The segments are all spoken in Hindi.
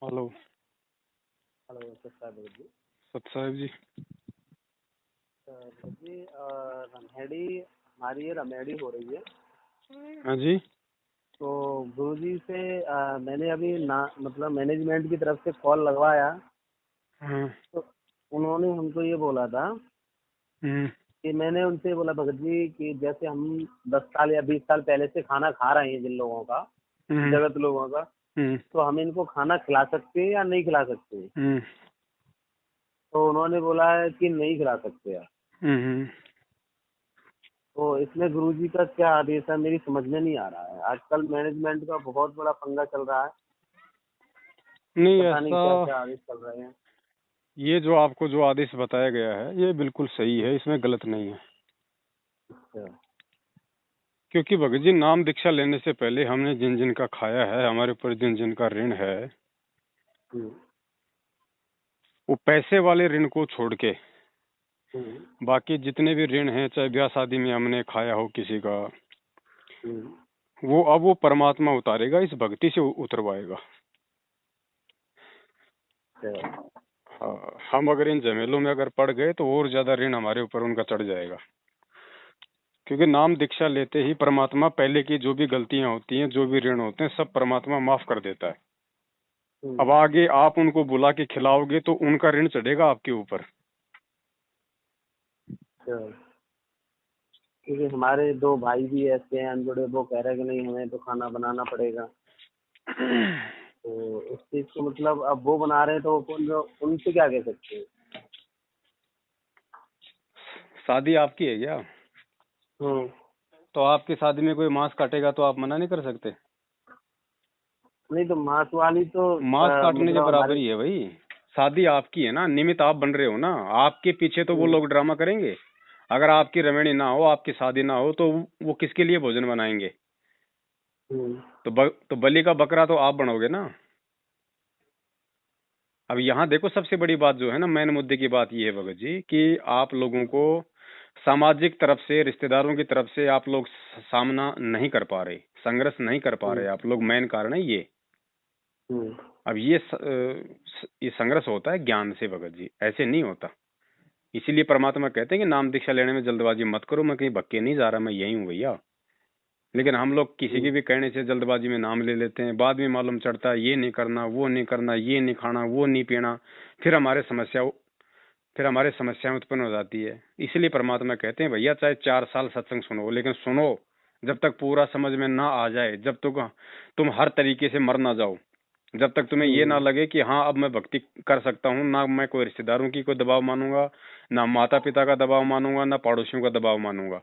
Hello. Hello sir Bhagat ji. सत साहब जी। भगत जी रमहेड़ी हमारी ये रमहेड़ी हो रही है। हाँ जी। तो गुरुजी से मैंने अभी ना मतलब मैनेजमेंट की तरफ से कॉल लगवाया। हाँ। तो उन्होंने हमको ये बोला था हम्म। कि मैंने उनसे बोला भगत जी कि जैसे हम 10 साल या 20 साल पहले से खाना खा रहे हैं जिन लोगों का, हम्म। जगत लोगों का, हम्म। तो हम इनको खाना खिला सकते हैं या नहीं खिला सकते। हम्म। तो उन्होंने बोला है कि नहीं खिला सकते आप। हम्म। तो इसमें गुरुजी का क्या आदेश है, मेरी समझ में नहीं आ रहा है। आजकल मैनेजमेंट का बहुत बड़ा पंगा चल रहा है। नहीं पता नहीं ऐसा। क्या क्या आदेश चल रहे हैं। ये जो आपको जो आदेश बताया गया है ये बिल्कुल सही है, इसमें गलत नहीं है। अच्छा। क्योंकि भगत जी नाम दीक्षा लेने से पहले हमने जिन जिन का खाया है, हमारे ऊपर जिन जिन का ऋण है, हम्म, वो पैसे वाले ऋण को छोड़ के हम्म, बाकी जितने भी ऋण हैं, चाहे ब्याह शादी में हमने खाया हो किसी का, हम्म, वो अब वो परमात्मा उतारेगा, इस भक्ति से उतरवाएगा। अच्छा, हाँ, हम अगर इन झमेलों में अगर पड़ गए तो और ज्यादा ऋण हमारे ऊपर उनका चढ़ जाएगा। क्योंकि नाम दीक्षा लेते ही परमात्मा पहले की जो भी गलतियां होती हैं, जो भी ऋण होते हैं, सब परमात्मा माफ कर देता है। अब हम्म, आगे आप उनको बुला के खिलाओगे तो उनका ऋण चढ़ेगा आपके ऊपर। अच्छा। क्योंकि हमारे दो भाई भी ऐसे हैं अनजुड़े, वो कह रहे हैं कि नहीं हमें तो खाना बनाना पड़ेगा। तो इस चीज को मतलब अब वो बना रहे हैं तो उनसे क्या कह सकते हैं। शादी आपकी है क्या? हम्म। तो आपकी शादी में कोई मांस काटेगा तो आप मना नहीं कर सकते? नहीं तो मांस वाली तो मांस काटने के मतलब बराबर हमारे। ही है भाई। शादी आपकी है ना, निमित्त आप बन रहे हो ना। आपके पीछे तो वो हम्म, लोग ड्रामा करेंगे। अगर आपकी रमणी ना हो, आपकी शादी ना हो, तो वो किसके लिए भोजन बनाएंगे? हम्म, तो बलि का बकरा तो आप बनोगे ना। अब यहाँ देखो, सबसे बड़ी बात जो है ना, मेन मुद्दे की बात ये है भगत जी कि आप लोगों को सामाजिक तरफ से, रिश्तेदारों की तरफ से आप लोग सामना नहीं कर पा रहे, संघर्ष नहीं कर पा हम्म, रहे आप लोग। मेन कारण है ये। हम्म, अब ये संघर्ष होता है ज्ञान से भगत जी, ऐसे नहीं होता। इसीलिए परमात्मा कहते हैं कि नाम दीक्षा लेने में जल्दबाजी मत करो। मैं कहीं भक्के नहीं जा रहा, मैं यही हूँ भैया। लेकिन हम लोग किसी हम्म, के भी कहने से जल्दबाजी में नाम ले लेते हैं, बाद में मालूम चढ़ता है ये नहीं करना, वो नहीं करना, ये नहीं खाना, वो नहीं पीना। फिर हमारे समस्या फिर हमारे समस्याएं उत्पन्न हो जाती है। इसलिए परमात्मा कहते हैं भैया, चाहे 4 साल सत्संग सुनो, लेकिन सुनो जब तक पूरा समझ में ना आ जाए, जब तक तुम हर तरीके से मर ना जाओ, जब तक तुम्हें ये ना हम्म, लगे कि हाँ अब मैं भक्ति कर सकता हूँ। ना मैं कोई रिश्तेदारों की कोई दबाव मानूंगा, ना माता पिता का दबाव मानूंगा, ना पड़ोसियों का दबाव मानूंगा।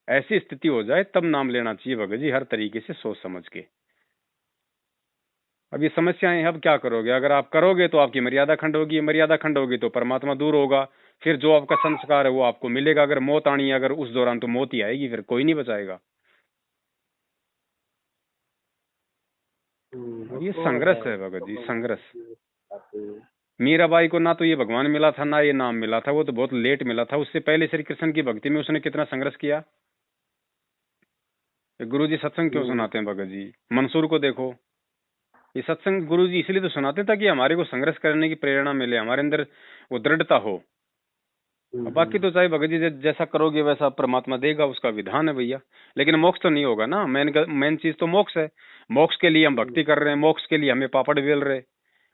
ऐसी स्थिति हो जाए तब नाम लेना चाहिए भगत जी, हर तरीके से सोच समझ के। अब ये समस्याएं हैं, अब क्या करोगे? अगर आप करोगे तो आपकी मर्यादा खंड होगी, मर्यादा खंड होगी तो परमात्मा दूर होगा। फिर जो आपका संस्कार है वो आपको मिलेगा। अगर मौत आनी है अगर उस दौरान, तो मौत ही आएगी, फिर कोई नहीं बचाएगा। वो अब ये तो है। संघर्ष है भगत तो जी, भगवान संघर्ष। की बातें। मीराबाई को ना तो ये भगवान मिला था, ना ये नाम मिला था। वो तो बहुत लेट मिला था। उससे पहले श्री कृष्ण की भक्ति में उसने कितना संघर्ष किया। गुरु जी सत्संग क्यों हम्म, सुनाते हैं भगत जी? मंसूर को देखो। ये सत्संग गुरु जी इसलिए तो सुनाते हैं ताकि हमारे को संघर्ष करने की प्रेरणा मिले, हमारे अंदर वो दृढ़ता हो। हम्म, अब बाकी तो चाहे भगत जी जैसा करोगे वैसा परमात्मा देगा, उसका विधान है भैया। लेकिन मोक्ष तो नहीं होगा ना। मेन चीज तो मोक्ष है। मोक्ष के लिए हम हम्म, भक्ति कर रहे हैं, मोक्ष के लिए हमें पापड़ बेल रहे।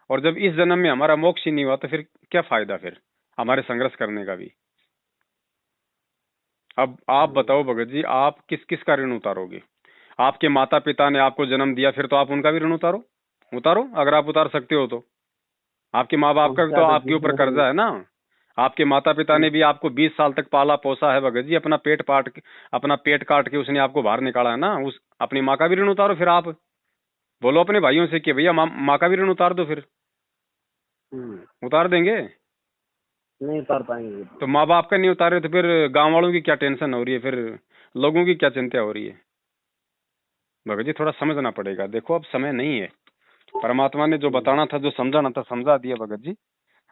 और जब इस जन्म में हमारा मोक्ष ही नहीं हुआ तो फिर क्या फायदा फिर हमारे संघर्ष करने का भी? अब आप हम्म, बताओ भगत जी, आप किस किस का ऋण उतारोगे? आपके माता पिता ने आपको जन्म दिया, फिर तो आप उनका भी ऋण उतारो। उतारो अगर आप उतार सकते हो तो। आपके माँ बाप का भी तो उनका तो आपके ऊपर कर्जा है ना। आपके माता पिता ने भी आपको 20 साल तक पाला पोसा है भगत जी। अपना पेट काट के उसने आपको बाहर निकाला है ना। उस अपनी माँ का भी ऋण उतारो। फिर आप बोलो अपने भाइयों से कि भैया माँ का भी ऋण उतार दो। फिर हम्म, उतार देंगे। नहीं उतार पाएंगे। तो माँ बाप का नहीं उतारे तो फिर गांव वालों की क्या टेंशन हो रही है? फिर लोगों की क्या चिंता हो रही है? भगत जी थोड़ा समझना पड़ेगा। देखो अब समय नहीं है। परमात्मा ने जो हम्म, बताना था, जो समझाना था, समझा दिया भगत जी।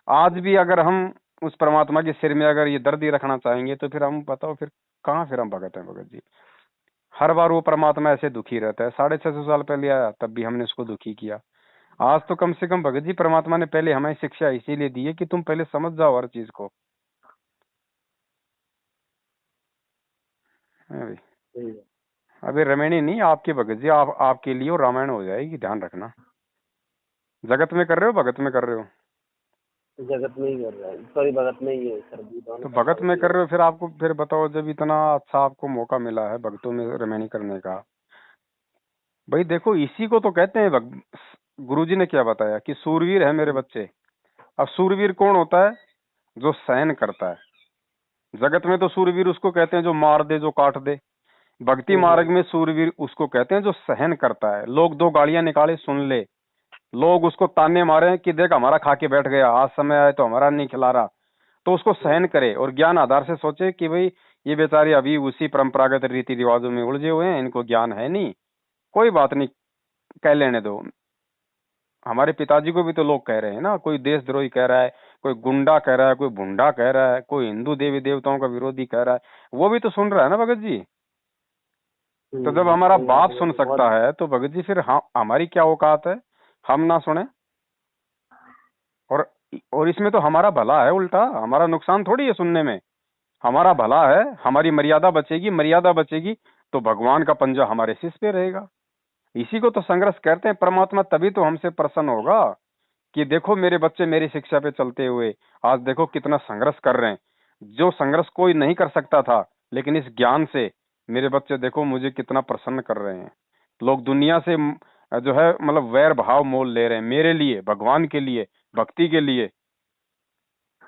आज भी अगर हम उस परमात्मा के सिर में अगर ये दर्द ही रखना चाहेंगे तो फिर हम बताओ फिर कहाँ फिर हम भगत हैं भगत जी? हर बार वो परमात्मा ऐसे दुखी रहता है। 650 साल पहले आया तब भी हमने उसको दुखी किया। आज तो कम से कम भगत जी परमात्मा ने पहले हमें शिक्षा इसीलिए दी है कि तुम पहले समझ जाओ हर चीज को। है भाई। सही है। अभी रमैनी नहीं आपके भगत जी, आपके लिए वो रामायण हो जाएगी, ध्यान रखना। जगत में कर रहे हो भगत में कर रहे हो? जगत में ही कर रहा है, सॉरी भगत में ही है सर जी, दोनों तो करता भगत हूँ में कर जी। रहे हो, फिर आपको फिर बताओ, जब इतना अच्छा आपको मौका मिला है भक्तों में रमैनी करने का, भाई देखो इसी को तो कहते हैं गुरुजी ने क्या बताया कि सूरवीर है मेरे बच्चे। अब सूरवीर कौन होता है? जो सहन करता है। जगत में तो सूरवीर उसको कहते हैं जो मार दे, जो काट दे। भक्ति मार्ग में सूरवीर उसको कहते हैं जो सहन करता है। लोग दो गालियां निकाले सुन ले, लोग उसको ताने मारे कि देख हमारा खा के बैठ गया, आज समय आए तो हमारा नहीं खिला रहा, तो उसको सहन करे और ज्ञान आधार से सोचे कि भाई ये बेचारे अभी उसी परंपरागत रीति रिवाजों में उलझे हुए हैं, इनको ज्ञान है नहीं, कोई बात नहीं, कह लेने दो। हमारे पिताजी को भी तो लोग कह रहे हैं ना, कोई देशद्रोही कह रहा है, कोई गुंडा कह रहा है, कोई भुंडा कह रहा है, कोई हिंदू देवी देवताओं का विरोधी कह रहा है, वो भी तो सुन रहा है ना भगत जी। तो जब हमारा सही बात बाप है, वो सुन तो सकता बहुत। है तो भगत जी फिर हमारी क्या औकात है हम ना सुने? और और इसमें तो हमारा भला है, उल्टा हमारा नुकसान थोड़ी है सुनने में। हमारा भला है, हमारी मर्यादा बचेगी, मर्यादा बचेगी तो भगवान का पंजा हमारे सिर पे रहेगा। इसी को तो संघर्ष कहते हैं। परमात्मा तभी तो हमसे प्रसन्न होगा कि देखो मेरे बच्चे मेरी शिक्षा पे चलते हुए आज देखो कितना संघर्ष कर रहे हैं। जो संघर्ष कोई नहीं कर सकता था, लेकिन इस ज्ञान से मेरे बच्चे देखो मुझे कितना प्रसन्न कर रहे हैं। लोग दुनिया से जो है मतलब वैर भाव मोल ले रहे हैं मेरे लिए, भगवान के लिए, भक्ति के लिए।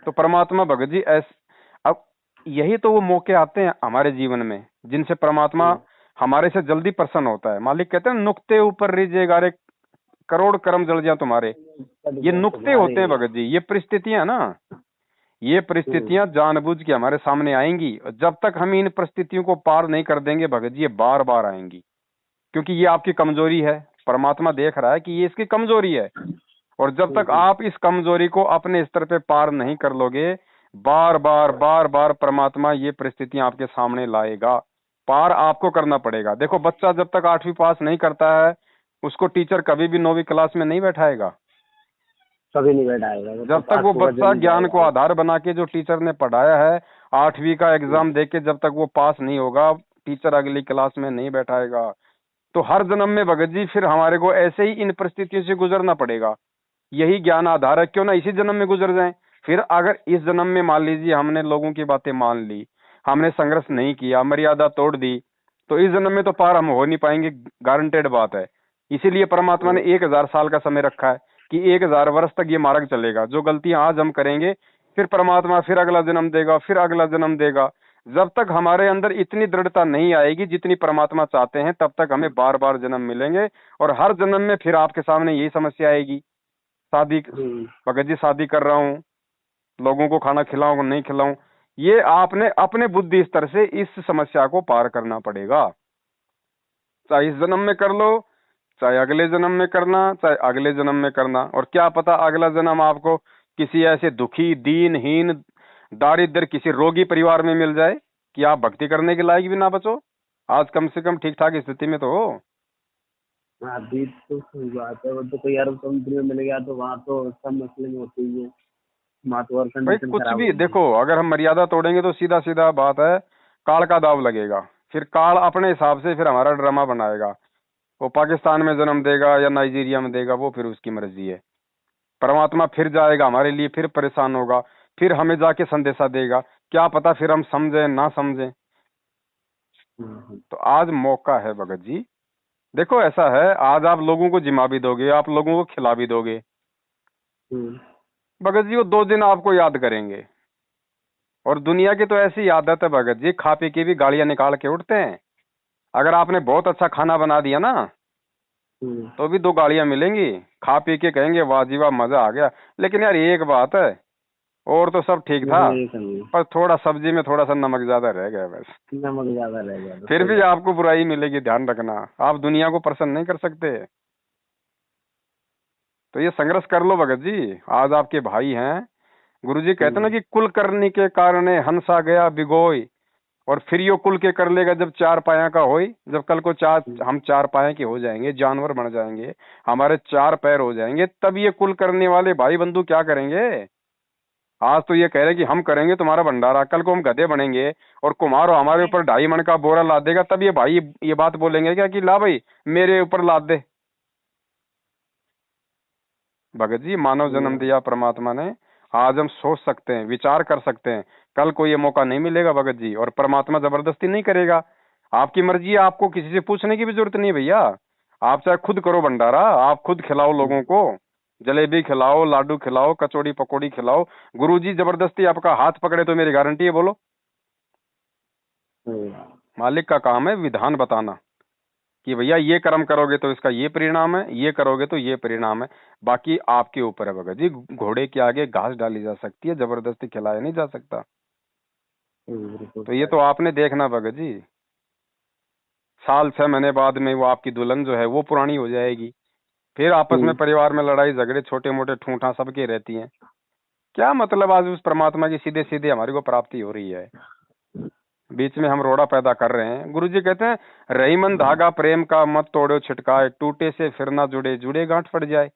तो परमात्मा भगत जी अब यही तो वो मौके आते हैं हमारे जीवन में जिनसे परमात्मा हमारे से जल्दी प्रसन्न होता है। मालिक कहते हैं नुक्ते ऊपर रीजे गारे, करोड़ कर्म जल जाए तुम्हारे। ये नुक्ते तुम्हारे। होते हैं भगत जी, ये परिस्थितियां ना, ये परिस्थितियां जानबूझ के हमारे सामने आएंगी और जब तक हम इन परिस्थितियों को पार नहीं कर देंगे भगत जी ये बार बार आएंगी, क्योंकि ये आपकी कमजोरी है। परमात्मा देख रहा है कि ये इसकी कमजोरी है और जब तक आप इस कमजोरी को अपने स्तर पे पार नहीं कर लोगे, बार बार परमात्मा ये परिस्थितियां आपके सामने लाएगा। पार आपको करना पड़ेगा। देखो बच्चा जब तक 8वीं पास नहीं करता है उसको टीचर कभी भी 9वीं क्लास में नहीं बैठाएगा। कभी नहीं बैठाएगा, वो तो जब तक पास वो होगा बच्चा जरूर ज्ञान जाएगा को वो। आधार बना के जो टीचर ने पढ़ाया है 8वीं का एग्जाम देके जब तक वो पास नहीं होगा टीचर अगली क्लास में नहीं बैठाएगा। तो हर जन्म में भगत जी फिर हमारे को ऐसे ही इन परिस्थितियों से गुजरना पड़ेगा। यही ज्ञान आधार है, क्यों ना इसी जन्म में गुजर जाएं। फिर अगर इस जन्म में मान लीजिए हमने लोगों की बातें मान ली, हमने संघर्ष नहीं किया, मर्यादा तोड़ दी, तो इस जन्म में तो पार हम हो नहीं पाएंगे, गारंटेड बात है। इसीलिए परमात्मा ने 1000 साल का समय रखा है कि 1000 वर्ष तक ये मार्ग चलेगा। जो गलतियां आज हम करेंगे फिर परमात्मा फिर अगला जन्म देगा, फिर अगला जन्म देगा। जब तक हमारे अंदर इतनी दृढ़ता नहीं आएगी जितनी परमात्मा चाहते हैं तब तक हमें बार बार जन्म मिलेंगे और हर जन्म में फिर आपके सामने यही समस्या आएगी। शादी, भगत जी शादी कर रहा हूँ, लोगों को खाना खिलाऊं नहीं खिलाऊं, ये आपने अपने बुद्धि स्तर से इस समस्या को पार करना पड़ेगा। चाहे इस जन्म में कर लो, चाहे अगले जन्म में करना, चाहे अगले जन्म में करना। और क्या पता अगला जन्म आपको किसी ऐसे दुखी दीनहीन दारिद्र किसी रोगी परिवार में मिल जाए कि आप भक्ति करने के लायक भी ना बचो। आज कम से कम ठीक ठाक स्थिति में तो हो। अभी तो सही बात है, वो तो कोई अरब समुद्र में मिल गया तो वहाँ तो सब मसले में होते ही है, वहाँ तो और भाई कंडीशन कुछ खराब भी होगी। देखो, अगर हम मर्यादा तोड़ेंगे तो सीधा सीधा बात है काल का दाव लगेगा। फिर काल अपने हिसाब से फिर हमारा ड्रामा बनाएगा। वो पाकिस्तान में जन्म देगा या नाइजीरिया में देगा वो फिर उसकी मर्जी है। परमात्मा फिर जाएगा हमारे लिए, फिर परेशान होगा, फिर हमें जाके संदेशा देगा। क्या पता फिर हम समझे ना समझे। तो आज मौका है भगत जी। देखो ऐसा है, आज आप लोगों को जिमा भी दोगे, आप लोगों को खिला भी दोगे, भगत जी वो 2 दिन आपको याद करेंगे। और दुनिया की तो ऐसी आदत है भगत जी, खा पी के भी गालियां निकाल के उठते हैं। अगर आपने बहुत अच्छा खाना बना दिया ना तो भी 2 गालियां मिलेंगी। खा पी के कहेंगे वाह जी वाह मजा आ गया, लेकिन यार एक बात है, और तो सब ठीक था पर थोड़ा सब्जी में थोड़ा सा नमक ज्यादा रह गया बस। नमक ज्यादा रह गया फिर तो भी आपको बुराई मिलेगी, ध्यान रखना। आप दुनिया को प्रसन्न नहीं कर सकते। तो ये संघर्ष कर लो भगत जी, आज आपके भाई हैं। गुरुजी कहते ना कि कुल करने के कारण हंसा गया बिगोय, और फिर यो कुल के कर लेगा जब चार पाया का होई, जब कल को हम चार पाया के हो जाएंगे, जानवर बन जाएंगे, हमारे चार पैर हो जाएंगे, तब ये कुल करने वाले भाई बंधु क्या करेंगे? आज तो ये कह रहे कि हम करेंगे तुम्हारा भंडारा, कल को हम गधे बनेंगे और कुम्हार हमारे ऊपर 2.5 मन का बोरा लाद देगा, तब ये भाई ये बात बोलेंगे क्या कि ला भाई मेरे ऊपर लाद दे। भगत जी, मानव जन्म दिया परमात्मा ने, आज हम सोच सकते हैं, विचार कर सकते हैं, कल को ये मौका नहीं मिलेगा भगत जी, और परमात्मा जबरदस्ती नहीं करेगा। आपकी मर्जी है, आपको किसी से पूछने की भी जरूरत नहीं भैया। आप चाहे खुद करो भंडारा, आप खुद खिलाओ लोगों को, जलेबी खिलाओ, लाडू खिलाओ, कचौड़ी पकौड़ी खिलाओ। गुरुजी जबरदस्ती आपका हाथ पकड़े तो मेरी गारंटी है, बोलो। मालिक का काम है विधान बताना कि भैया ये कर्म करोगे तो इसका ये परिणाम है, ये करोगे तो ये परिणाम है। बाकी आपके ऊपर है भगत जी। घोड़े के आगे घास डाली जा सकती है, जबरदस्ती खिलाया नहीं जा सकता। तो ये तो आपने देखना भगत जी, साल 6 महीने बाद में वो आपकी दुल्हन जो है वो पुरानी हो जाएगी, फिर आपस में परिवार में लड़ाई झगड़े छोटे मोटे ठूठा सबके रहती हैं। क्या मतलब आज उस परमात्मा की सीधे सीधे हमारी को प्राप्ति हो रही है, बीच में हम रोड़ा पैदा कर रहे हैं। गुरुजी कहते हैं रहीमन धागा प्रेम का मत तोड़ो छिटकाए, टूटे से फिर ना जुड़े, जुड़े गांठ पड़ जाए।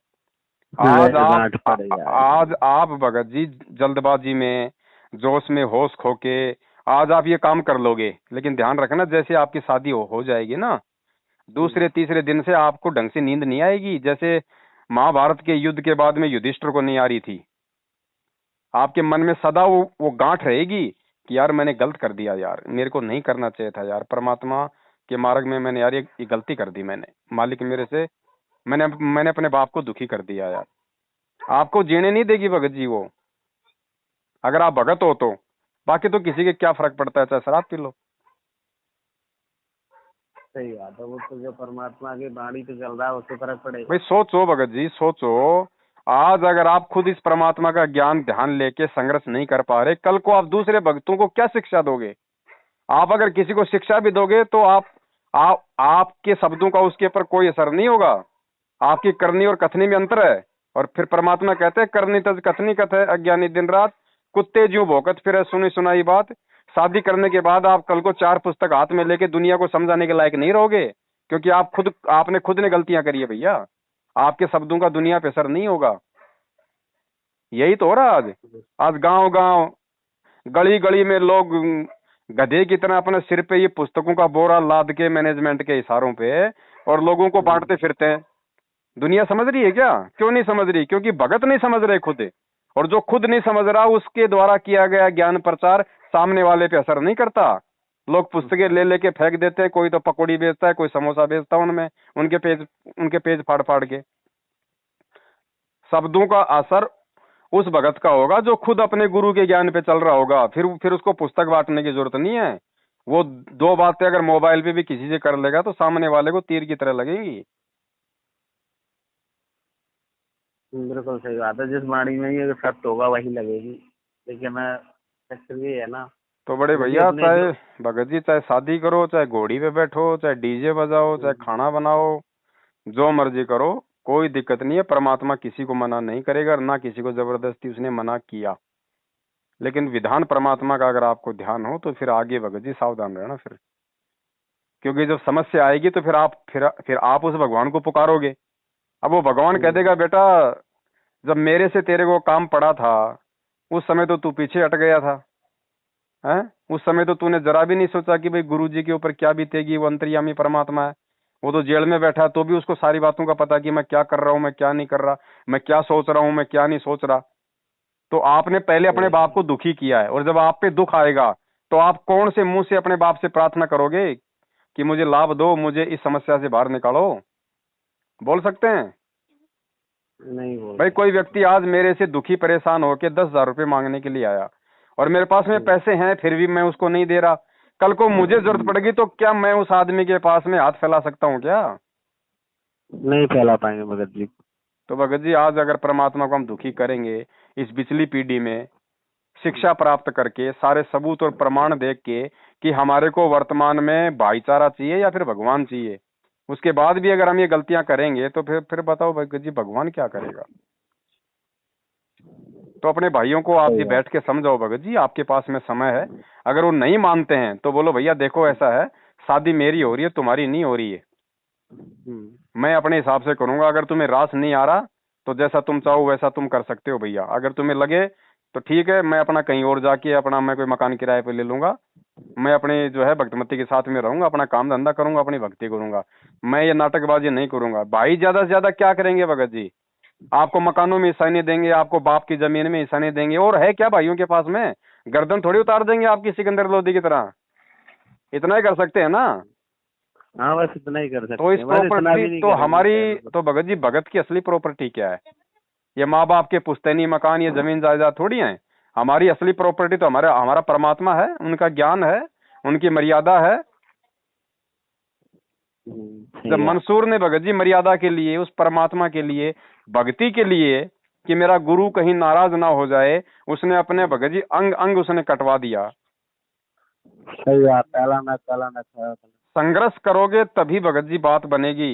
आज आप भगत जी जल्दबाजी में, जोश में, होश खो के आज आप ये काम कर लोगे, लेकिन ध्यान रखना जैसे आपकी शादी हो जाएगी ना, दूसरे तीसरे दिन से आपको ढंग से नींद नहीं आएगी। जैसे महाभारत के युद्ध के बाद में युधिष्ठिर को नहीं आ रही थी, आपके मन में सदा वो गांठ रहेगी कि यार मैंने गलत कर दिया, यार मेरे को नहीं करना चाहिए था, यार परमात्मा के मार्ग में मैंने यार ये गलती कर दी, मैंने मालिक मेरे से मैंने अपने बाप को दुखी कर दिया यार। आपको जीने नहीं देगी भगत जी वो, अगर आप भगत हो तो। बाकी तो किसी के क्या फर्क पड़ता है, चाहे शराब पी लो। सही बात है, वो तो जो परमात्मा की बाणी पे चल रहा है उससे फर्क पड़ेगा। भाई सोचो भगत जी, सोचो, आज अगर आप खुद इस परमात्मा का ज्ञान ध्यान लेके संघर्ष नहीं कर पा रहे, कल को आप दूसरे भक्तों को क्या शिक्षा दोगे? आप अगर किसी को शिक्षा भी दोगे तो आपके शब्दों का उसके ऊपर कोई असर नहीं होगा। आपकी करनी और कथनी में अंतर है। और फिर परमात्मा कहते हैं करनी तज कथनी कथ है, अज्ञानी दिन रात कुत्ते ज्यों भौंकत फिरे, सुनी सुनाई बात। शादी करने के बाद आप कल को 4 पुस्तक हाथ में लेके दुनिया को समझाने के लायक नहीं रहोगे, क्योंकि आपने खुद ने गलतियां करी है भैया। आपके शब्दों का दुनिया पे असर नहीं होगा। यही तो हो रहा आज गांव गांव गली गली में लोग गधे की तरह अपने सिर पे ये पुस्तकों का बोरा लाद के मैनेजमेंट के इशारों पे और लोगों को बांटते फिरते हैं। दुनिया समझ रही है क्या? क्यों नहीं समझ रही? क्योंकि भगत नहीं समझ रहे खुद, और जो खुद नहीं समझ रहा उसके द्वारा किया गया ज्ञान प्रचार सामने वाले पे असर नहीं करता। लोग पुस्तकें ले लेके फेंक देते हैं, कोई तो पकौड़ी बेचता है, कोई समोसा बेचता है उनमें, उनके पेज फाड़ फाड़ के। शब्दों का असर उस भगत का होगा जो खुद अपने गुरु के ज्ञान पे चल रहा होगा। फिर उसको पुस्तक बांटने की जरूरत नहीं है। वो 2 बातें अगर मोबाइल पे भी किसी से कर लेगा तो सामने वाले को तीर की तरह लगेंगी। बिल्कुल सही बात है, जिस वाणी में ये सत्य होगा वही लगेगी। लेकिन सत्य भी है ना, तो बड़े भैया, चाहे भगत जी चाहे शादी करो, चाहे घोड़ी पे बैठो, चाहे डीजे बजाओ, चाहे खाना बनाओ, जो मर्जी करो, कोई दिक्कत नहीं है। परमात्मा किसी को मना नहीं करेगा और ना किसी को जबरदस्ती उसने मना किया। लेकिन विधान परमात्मा का अगर आपको ध्यान हो तो फिर आगे भगत जी सावधान रहना फिर, क्योंकि जब समस्या आएगी तो फिर आप उस भगवान को पुकारोगे। अब वो भगवान कह देगा बेटा जब मेरे से तेरे को काम पड़ा था उस समय तो तू पीछे हट गया था, हैं? उस समय तो तूने जरा भी नहीं सोचा कि भाई गुरुजी के ऊपर क्या बीतेगी। वो अंतर्यामी परमात्मा है, वो तो जेल में बैठा है तो भी उसको सारी बातों का पता कि मैं क्या कर रहा हूँ, मैं क्या नहीं कर रहा, मैं क्या सोच रहा हूँ, मैं क्या नहीं सोच रहा। तो आपने पहले अपने बाप को दुखी किया है, और जब आप पे दुख आएगा तो आप कौन से मुंह से अपने बाप से प्रार्थना करोगे कि मुझे लाभ दो, मुझे इस समस्या से बाहर निकालो? बोल सकते हैं? नहीं बोल भाई कोई व्यक्ति आज मेरे से दुखी परेशान होकर 10,000 रुपये मांगने के लिए आया और मेरे पास में पैसे हैं फिर भी मैं उसको नहीं दे रहा, कल को मुझे जरूरत पड़ेगी तो क्या मैं उस आदमी के पास में हाथ फैला सकता हूँ क्या? नहीं फैला पाएंगे भगत जी। तो भगत जी आज अगर परमात्मा को हम दुखी करेंगे इस पिछली पीढ़ी में शिक्षा प्राप्त करके सारे सबूत और प्रमाण देख के कि हमारे को वर्तमान में भाईचारा चाहिए या फिर भगवान चाहिए, उसके बाद भी अगर हम ये गलतियां करेंगे तो फिर बताओ भगत जी भगवान क्या करेगा? तो अपने भाइयों को आप सही जी बात। बैठ के समझाओ भगत जी, आपके पास में समय है। अगर वो नहीं मानते हैं तो बोलो भैया देखो ऐसा है, शादी मेरी हो रही है, तुम्हारी नहीं हो रही है, मैं अपने हिसाब से करूंगा। अगर तुम्हें रास नहीं आ रहा तो जैसा तुम चाहो वैसा तुम कर सकते हो भैया। अगर तुम्हें लगे तो ठीक है, मैं अपना कहीं और जाके अपना मैं कोई मकान किराए पे ले लूंगा, मैं अपने जो है भक्तिमती के साथ में रहूंगा, अपना काम धंधा करूंगा, अपनी भक्ति करूंगा, मैं ये नाटकबाजी नहीं करूंगा। भाई ज्यादा से ज्यादा क्या करेंगे भगत जी, आपको मकानों में हिस्सा नहीं देंगे, आपको बाप की जमीन में हिस्सा नहीं देंगे, और है क्या भाइयों के पास में, गर्दन थोड़ी उतार देंगे आपकी सिकंदर लोधी की तरह। इतना ही कर सकते हैं ना। हाँ बस इतना ही कर तो सकते इस हैं, बस इतना प्रॉपर्टी भी नहीं तो करेंगे हमारी, शायद। तो भगत जी भगत की असली प्रॉपर्टी क्या है, ये माँ बाप के पुश्तैनी मकान, ये जमीन जायदाद थोड़ी है। हमारी असली प्रॉपर्टी तो हमारा हमारा परमात्मा है, उनका ज्ञान है, उनकी मर्यादा है। जब सही बात। मंसूर ने भगत जी मर्यादा के लिए, उस परमात्मा के लिए, भक्ति के लिए कि मेरा गुरु कहीं नाराज ना हो जाए, उसने अपने भगत जी अंग अंग उसने कटवा दिया। सही बात, पहला ना पहला ना खड़ा। संघर्ष करोगे तभी भगत जी बात बनेगी।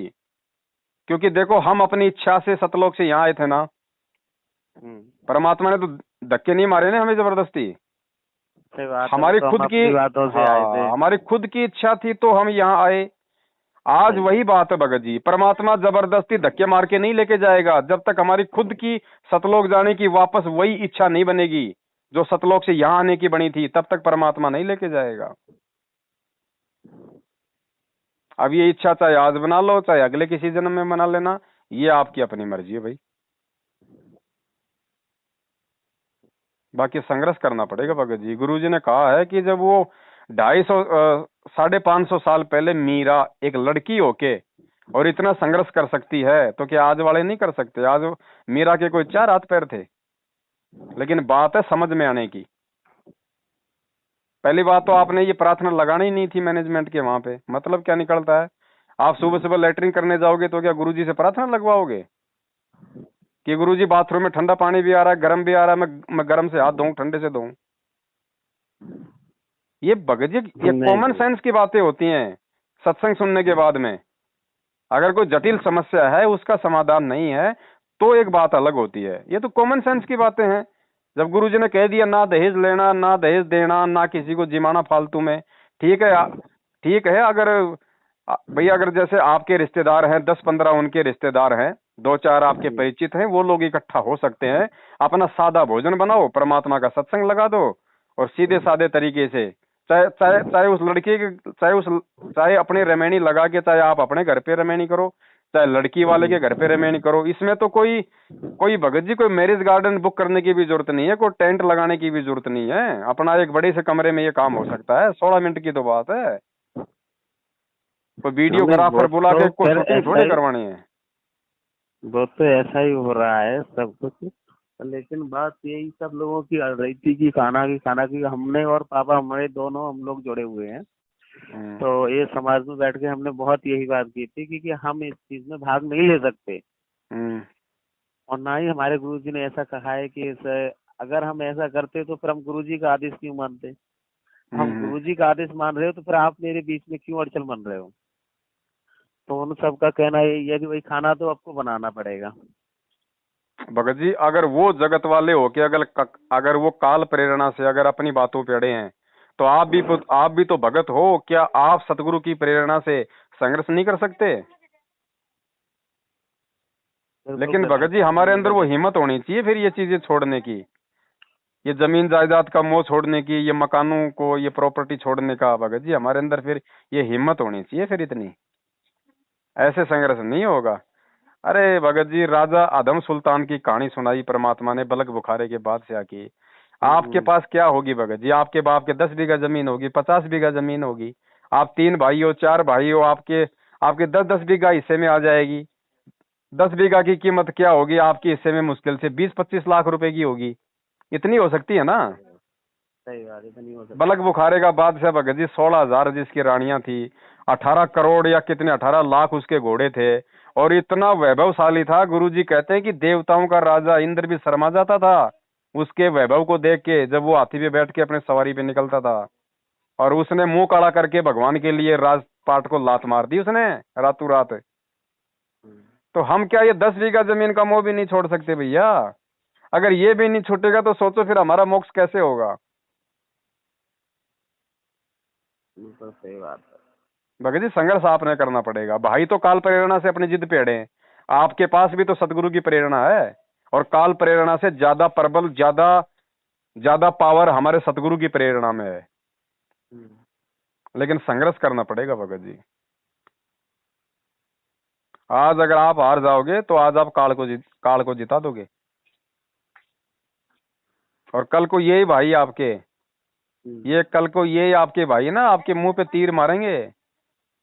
क्योंकि देखो हम अपनी इच्छा से सतलोक से यहाँ आए थे ना, परमात्मा ने तो धक्के नहीं मारे ना हमें जबरदस्ती। सही बात है, हमारी तो हम खुद की, अपनी बातों से आए थे। हाँ हमारी खुद की इच्छा थी तो हम यहाँ आए। आज सही वही बात है भगत जी, परमात्मा जबरदस्ती धक्के मार के नहीं लेके जाएगा। जब तक हमारी खुद की सतलोक जाने की वापस वही इच्छा नहीं बनेगी जो सतलोक से यहाँ आने की बनी थी, तब तक परमात्मा नहीं लेके जाएगा। अब ये इच्छा चाहे आज बना लो चाहे अगले किसी जन्म में बना लेना, ये आपकी अपनी मर्जी है भाई। बाकी संघर्ष करना पड़ेगा भगत जी। गुरुजी ने कहा है कि जब वो 250 550 साल पहले मीरा एक लड़की होके और इतना संघर्ष कर सकती है, तो क्या आज वाले नहीं कर सकते। आज मीरा के कोई 4 हाथ पैर थे, लेकिन बात है समझ में आने की। पहली बात तो आपने ये प्रार्थना लगानी ही नहीं थी मैनेजमेंट के वहां पे, मतलब क्या निकलता है। आप सुबह सुबह लेटरिन करने जाओगे तो क्या गुरुजी से प्रार्थना लगवाओगे कि गुरुजी बाथरूम में ठंडा पानी भी आ रहा है, गर्म भी आ रहा है, मैं गर्म से हाथ धोऊं ठंडे से धोऊं। ये भगत जी ये नहीं, कॉमन सेंस की बातें होती हैं। सत्संग सुनने के बाद में अगर कोई जटिल समस्या है, उसका समाधान नहीं है, तो एक बात अलग होती है। ये तो कॉमन सेंस की बातें हैं। जब गुरुजी ने कह दिया ना दहेज लेना, ना दहेज देना, ना किसी को जिमाना फालतू में, ठीक है, ठीक है। अगर भैया अगर जैसे आपके रिश्तेदार हैं, 10-15 उनके रिश्तेदार हैं, 2-4 आपके परिचित हैं, वो लोग इकट्ठा हो सकते हैं, अपना सादा भोजन बनाओ, परमात्मा का सत्संग लगा दो, और सीधे सादे तरीके से चाहे चाहे चाहे उस लड़के के चाहे अपनी रेमेनी लगा के, चाहे आप अपने घर पे रेमेनी करो, चाहे लड़की वाले के घर पे रेमेनी करो। इसमें तो कोई कोई भगत जी कोई मैरिज गार्डन बुक करने की भी जरूरत नहीं है, कोई टेंट लगाने की भी जरूरत नहीं है। अपना एक बड़े से कमरे में ये काम हो सकता है। 16 मिनट की तो बात है। कोई वीडियोग्राफर बुला के कोई शूटिंग थोड़ी करवानी है। वो तो ऐसा ही हो रहा है सब कुछ। लेकिन बात यही सब लोगों की अड़ रही थी कि खाना की हमने और पापा हमारे दोनों हम लोग जुड़े हुए हैं। तो ये समाज में बैठ के हमने बहुत यही बात की थी कि हम इस चीज में भाग नहीं ले सकते, और ना ही हमारे गुरुजी ने ऐसा कहा है कि अगर हम ऐसा करते तो फिर हम गुरुजी का आदेश क्यों मानते। हम गुरुजी का आदेश मान रहे हो तो फिर आप मेरे बीच में क्यों अड़चन बन रहे हो। तो उन सबका कहना यही है कि भाई खाना तो आपको बनाना पड़ेगा। भगत जी अगर वो जगत वाले हो के अगर वो काल प्रेरणा से अगर अपनी बातों पे अड़े हैं, तो आप भी तो भगत हो। क्या आप सतगुरु की प्रेरणा से संघर्ष नहीं कर सकते। लेकिन भगत जी हमारे अंदर वो हिम्मत होनी चाहिए फिर ये चीजें छोड़ने की, ये जमीन जायदाद का मोह छोड़ने की, ये मकानों को, ये प्रॉपर्टी छोड़ने का। भगत जी हमारे अंदर फिर ये हिम्मत होनी चाहिए फिर इतनी। ऐसे संघर्ष नहीं होगा। अरे भगत जी राजा आदम सुल्तान की कहानी सुनाई परमात्मा ने बलक बुखारे के बादशाह की। आपके पास क्या होगी भगत जी, आपके बाप के 10 बीघा जमीन होगी, 50 बीघा जमीन होगी। आप 3 भाई हो, 4 भाई हो, आपके आपके 10-10 बीघा हिस्से में आ जाएगी। 10 बीघा की कीमत क्या होगी आपके हिस्से में, मुश्किल से 20-25 लाख रुपए की होगी। इतनी हो सकती है ना। सही बात, इतनी हो सकती। बलक बुखारे का बादशाह भगत जी 16,000 जिसकी रानियां थी, 18 करोड़ या कितने 18 लाख उसके घोड़े थे, और इतना वैभवशाली था। गुरुजी कहते हैं कि देवताओं का राजा इंद्र भी शर्मा जाता था उसके वैभव को देख के, जब वो हाथी पे बैठ के अपने सवारी पे निकलता था। और उसने मुंह काला करके भगवान के लिए राजपाट को लात मार दी उसने रातों रात। तो हम क्या ये 10 बीघा जमीन का मोह भी नहीं छोड़ सकते भैया। अगर ये भी नहीं छूटेगा तो सोचो फिर हमारा मोक्ष कैसे होगा। बिल्कुल सही बात है। भगत जी संघर्ष आपने करना पड़ेगा। भाई तो काल प्रेरणा से अपनी जिद पे अड़े हैं, आपके पास भी तो सदगुरु की प्रेरणा है, और काल प्रेरणा से ज्यादा प्रबल, ज्यादा ज्यादा पावर हमारे सतगुरु की प्रेरणा में है। लेकिन संघर्ष करना पड़ेगा भगत जी। आज अगर आप हार जाओगे तो आज आप काल को जिता दोगे, और कल को यही भाई आपके, ये कल को ये आपके भाई ना आपके मुंह पे तीर मारेंगे।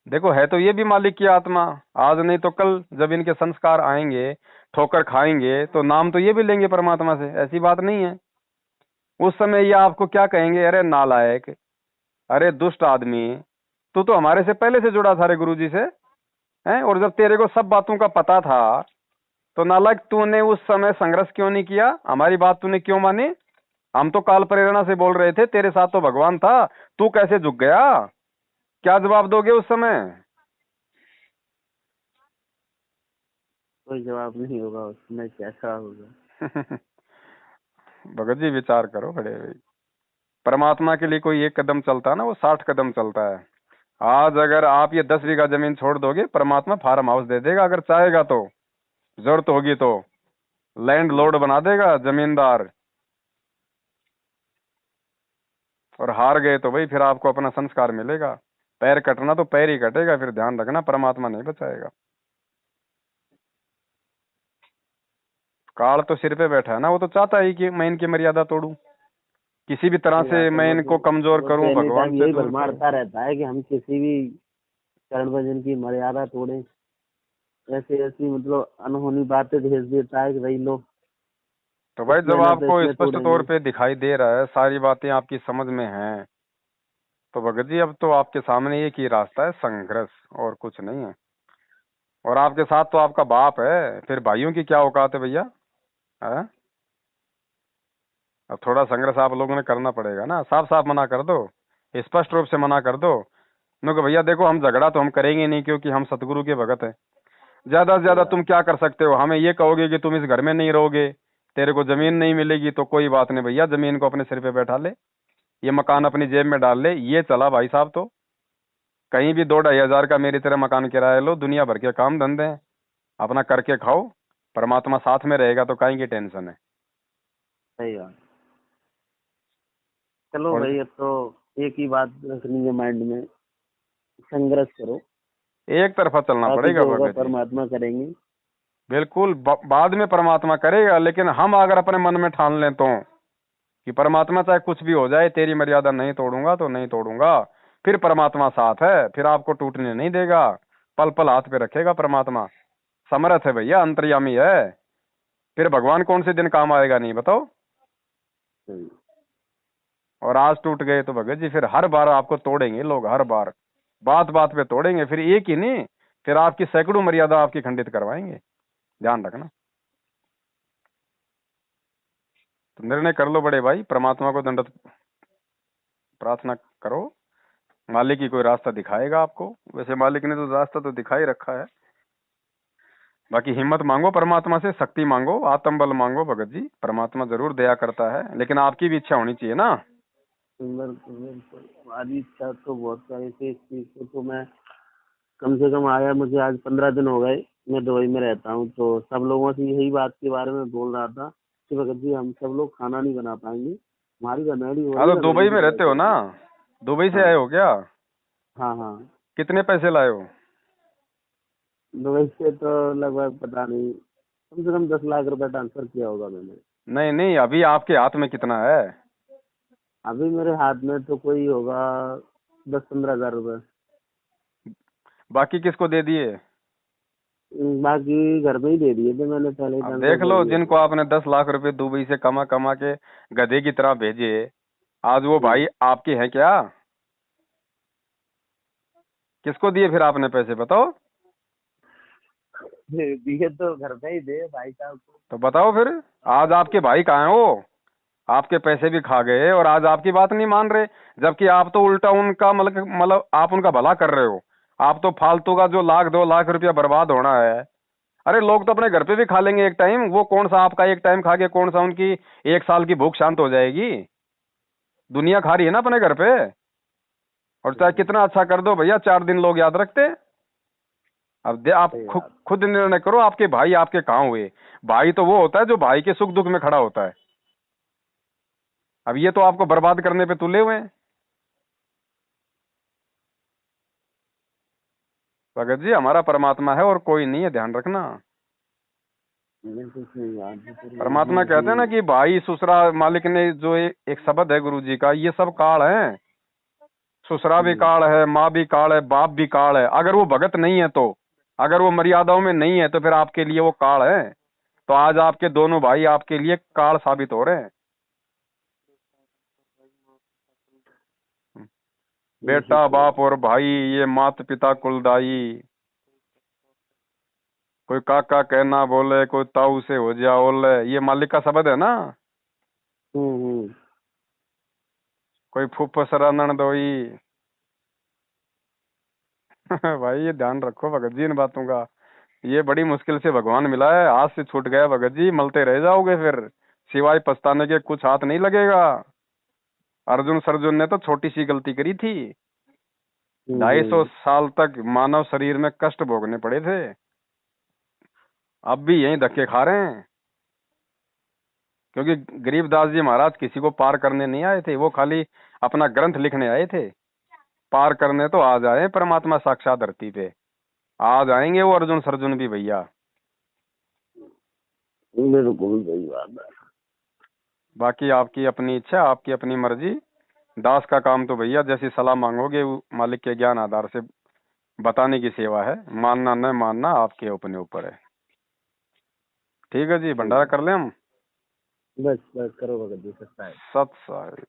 देखो है तो ये भी मालिक की आत्मा, आज नहीं तो कल जब इनके संस्कार आएंगे, ठोकर खाएंगे, तो नाम तो ये भी लेंगे परमात्मा से, ऐसी बात नहीं है। उस समय ये आपको क्या कहेंगे, अरे नालायक, अरे दुष्ट आदमी, तू तो हमारे से पहले से जुड़ा था रे गुरु जी से, हैं, और जब तेरे को सब बातों का पता था तो नालायक तूने उस समय संघर्ष क्यों नहीं किया, हमारी बात तूने क्यों मानी। हम तो काल प्रेरणा से बोल रहे थे, तेरे साथ तो भगवान था, तू कैसे झुक गया। क्या जवाब दोगे उस समय। कोई जवाब नहीं होगा उसमें, कैसा होगा। भगत जी विचार करो बड़े भाई, परमात्मा के लिए कोई एक कदम चलता है ना, वो 60 कदम चलता है। आज अगर आप ये 10 बीघा जमीन छोड़ दोगे, परमात्मा फार्म हाउस दे देगा, अगर चाहेगा तो, जरूरत होगी तो लैंड लॉर्ड बना देगा, जमींदार। और हार गए तो भाई फिर आपको अपना संस्कार मिलेगा। पैर कटना तो पैर ही कटेगा, फिर ध्यान रखना परमात्मा नहीं बचाएगा। काल तो सिर पे बैठा है ना, वो तो चाहता है कि मैं इनकी मर्यादा तोड़ूं, किसी भी तरह से मैं इनको कमजोर करूं, भगवान से यही दूर भरमारता रहता है कि हम किसी भी चरण भजन की मर्यादा तोड़ें। ऐसी ऐसी मतलब अनहोनी बातें भेज देता है कि भाई लो। तो भाई जब आपको स्पष्ट तौर पे दिखाई दे रहा है, सारी बातें आपकी समझ में हैं, तो भगत जी अब तो आपके सामने एक ही रास्ता है, संघर्ष, और कुछ नहीं है। और आपके साथ तो आपका बाप है, फिर भाइयों की क्या औकात है भैया, है? अब थोड़ा संघर्ष आप लोगों ने करना पड़ेगा ना, साफ साफ मना कर दो, स्पष्ट रूप से मना कर दो। नो भैया देखो, हम झगड़ा तो हम करेंगे नहीं, क्योंकि हम सतगुरु के भगत हैं। ज्यादा से ज्यादा तुम क्या कर सकते हो, हमें ये कहोगे कि तुम इस घर में नहीं रहोगे, तेरे को जमीन नहीं मिलेगी, तो कोई बात नहीं भैया, जमीन को अपने सिर पे बैठा ले, ये मकान अपनी जेब में डाल ले, ये चला भाई साहब। तो कहीं भी 2-2.5 हजार का मेरी तरह मकान किराया लो, दुनिया भर के काम धंधे हैं, अपना करके खाओ, परमात्मा साथ में रहेगा तो काहे की टेंशन है। सही बात। चलो और भाई, अब तो एक ही बात रखनी है माइंड में, संघर्ष करो, एक तरफा चलना पड़ेगा भगत जी। परमात्मा करेंगे। बिल्कुल, बाद में परमात्मा करेगा, लेकिन हम अगर अपने मन में ठान लें तो कि परमात्मा चाहे कुछ भी हो जाए, तेरी मर्यादा नहीं तोड़ूंगा तो नहीं तोड़ूंगा, फिर परमात्मा साथ है, फिर आपको टूटने नहीं देगा, पल पल हाथ पे रखेगा परमात्मा। समर्थ है भैया, अंतर्यामी है, फिर भगवान कौन से दिन काम आएगा नहीं, बताओ। और आज टूट गए तो भगत जी फिर हर बार आपको तोड़ेंगे लोग, हर बार बात बात पे तोड़ेंगे, फिर एक ही नहीं, फिर आपकी सैकड़ों मर्यादा आपकी खंडित करवाएंगे, ध्यान रखना। तो निर्णय कर लो बड़े भाई, परमात्मा को दंडवत प्रार्थना करो, मालिक ही कोई रास्ता दिखाएगा आपको। वैसे मालिक ने तो रास्ता तो दिखा ही रखा है, बाकी हिम्मत मांगो परमात्मा से, शक्ति मांगो, आत्मबल मांगो भगत जी, परमात्मा जरूर दया करता है, लेकिन आपकी भी इच्छा होनी चाहिए ना। हमारी इच्छा तो बहुत सारी थी, इस चीज को तो मैं कम से कम आया, मुझे आज 15 दिन हो गए, मैं दुबई में रहता हूँ, तो सब लोगों से यही बात के बारे में बोल रहा था कि भगत जी हम सब लोग खाना नहीं बना पाएंगे, हमारी रमेडी हो हाँ, तो दुबई में रहते हो ना, दुबई से आए हो क्या। हाँ हाँ। कितने पैसे लाए हो। दुबई से तो लगभग पता नहीं, कम से कम 10 लाख रुपए ट्रांसफर किया होगा मैंने। नहीं नहीं, अभी आपके हाथ में कितना है। अभी मेरे हाथ में तो कोई होगा 10-15 हजार रुपए। बाकी किसको दे दिए। बाकी घर में ही दे दिए थे मैंने पहले। अब देख लो, जिनको आपने 10 लाख रुपए दुबई से कमा कमा के गधे की तरह भेजे, आज वो भाई आपके हैं क्या। किसको दिए फिर आपने पैसे, बताओ। दिए तो घर पे ही दे भाई साहब को। तो बताओ फिर, आज आपके भाई कहाँ हैं वो, आपके पैसे भी खा गए और आज आपकी बात नहीं मान रहे, जबकि आप तो उल्टा उनका मतलब आप उनका भला कर रहे हो। आप तो फालतू का जो 1-2 लाख रुपया बर्बाद होना है, अरे लोग तो अपने घर पे भी खा लेंगे एक टाइम, वो कौन सा आपका एक टाइम खा के कौन सा उनकी 1 साल की भूख शांत हो जाएगी? दुनिया खा रही है ना अपने घर पे। और चाहे कितना अच्छा कर दो भैया, 4 दिन लोग याद रखते हैं। अब आप सही खुद बात। खुद निर्णय करो, आपके भाई आपके कहाँ हुए? भाई तो वो होता है जो भाई के सुख दुख में खड़ा होता है। अब ये तो आपको बर्बाद करने पे तुले हुए हैं। भगत जी हमारा परमात्मा है और कोई नहीं है, ध्यान रखना। बिल्कुल सही बात है सर, परमात्मा बिल्कुल कहते हैं ना सही। कि भाई ससुरा, मालिक ने जो एक शब्द है गुरु जी का, ये सब काल है। ससुरा भी काल है, माँ भी काल है, बाप भी काल है। अगर वो भगत नहीं है तो, अगर वो मर्यादाओं में नहीं है तो फिर आपके लिए वो काल है। तो आज आपके दोनों भाई आपके लिए काल साबित हो रहे हैं। बिल्कुल बेटा सही बाप बात। और भाई, ये मात पिता कुलदाई। कोई काका कहना बोले, कोई ताऊ से हो जा ओले, ये मालिक का शब्द है ना। हम्म। कोई फूफस ननदोई। भाई ये ध्यान रखो भगत जी इन बातों का। ये बड़ी मुश्किल से भगवान मिला है, हाथ से छूट गया भगत जी, मलते रह जाओगे फिर। सिवाय पछताने के कुछ हाथ नहीं लगेगा। अर्जुन सर्जुन ने तो छोटी सी गलती करी थी, 250 साल तक मानव शरीर में कष्ट भोगने पड़े थे। अब भी यही धक्के खा रहे हैं। क्योंकि गरीबदास जी महाराज किसी को पार करने नहीं आए थे, वो खाली अपना ग्रंथ लिखने आए थे। पार करने तो आ जाए परमात्मा साक्षात धरती पे, आ जाएंगे वो अर्जुन सर्जुन भी भैया। बिल्कुल सही बात है। बाकी आपकी अपनी इच्छा, आपकी अपनी मर्जी। दास का काम तो भैया जैसी सलाह मांगोगे वो मालिक के ज्ञान आधार से बताने की सेवा है। मानना न मानना आपके अपने ऊपर है। ठीक है जी, भंडारा कर ले हम। बस बस करो भगत जी, सत्ता है। सत साई।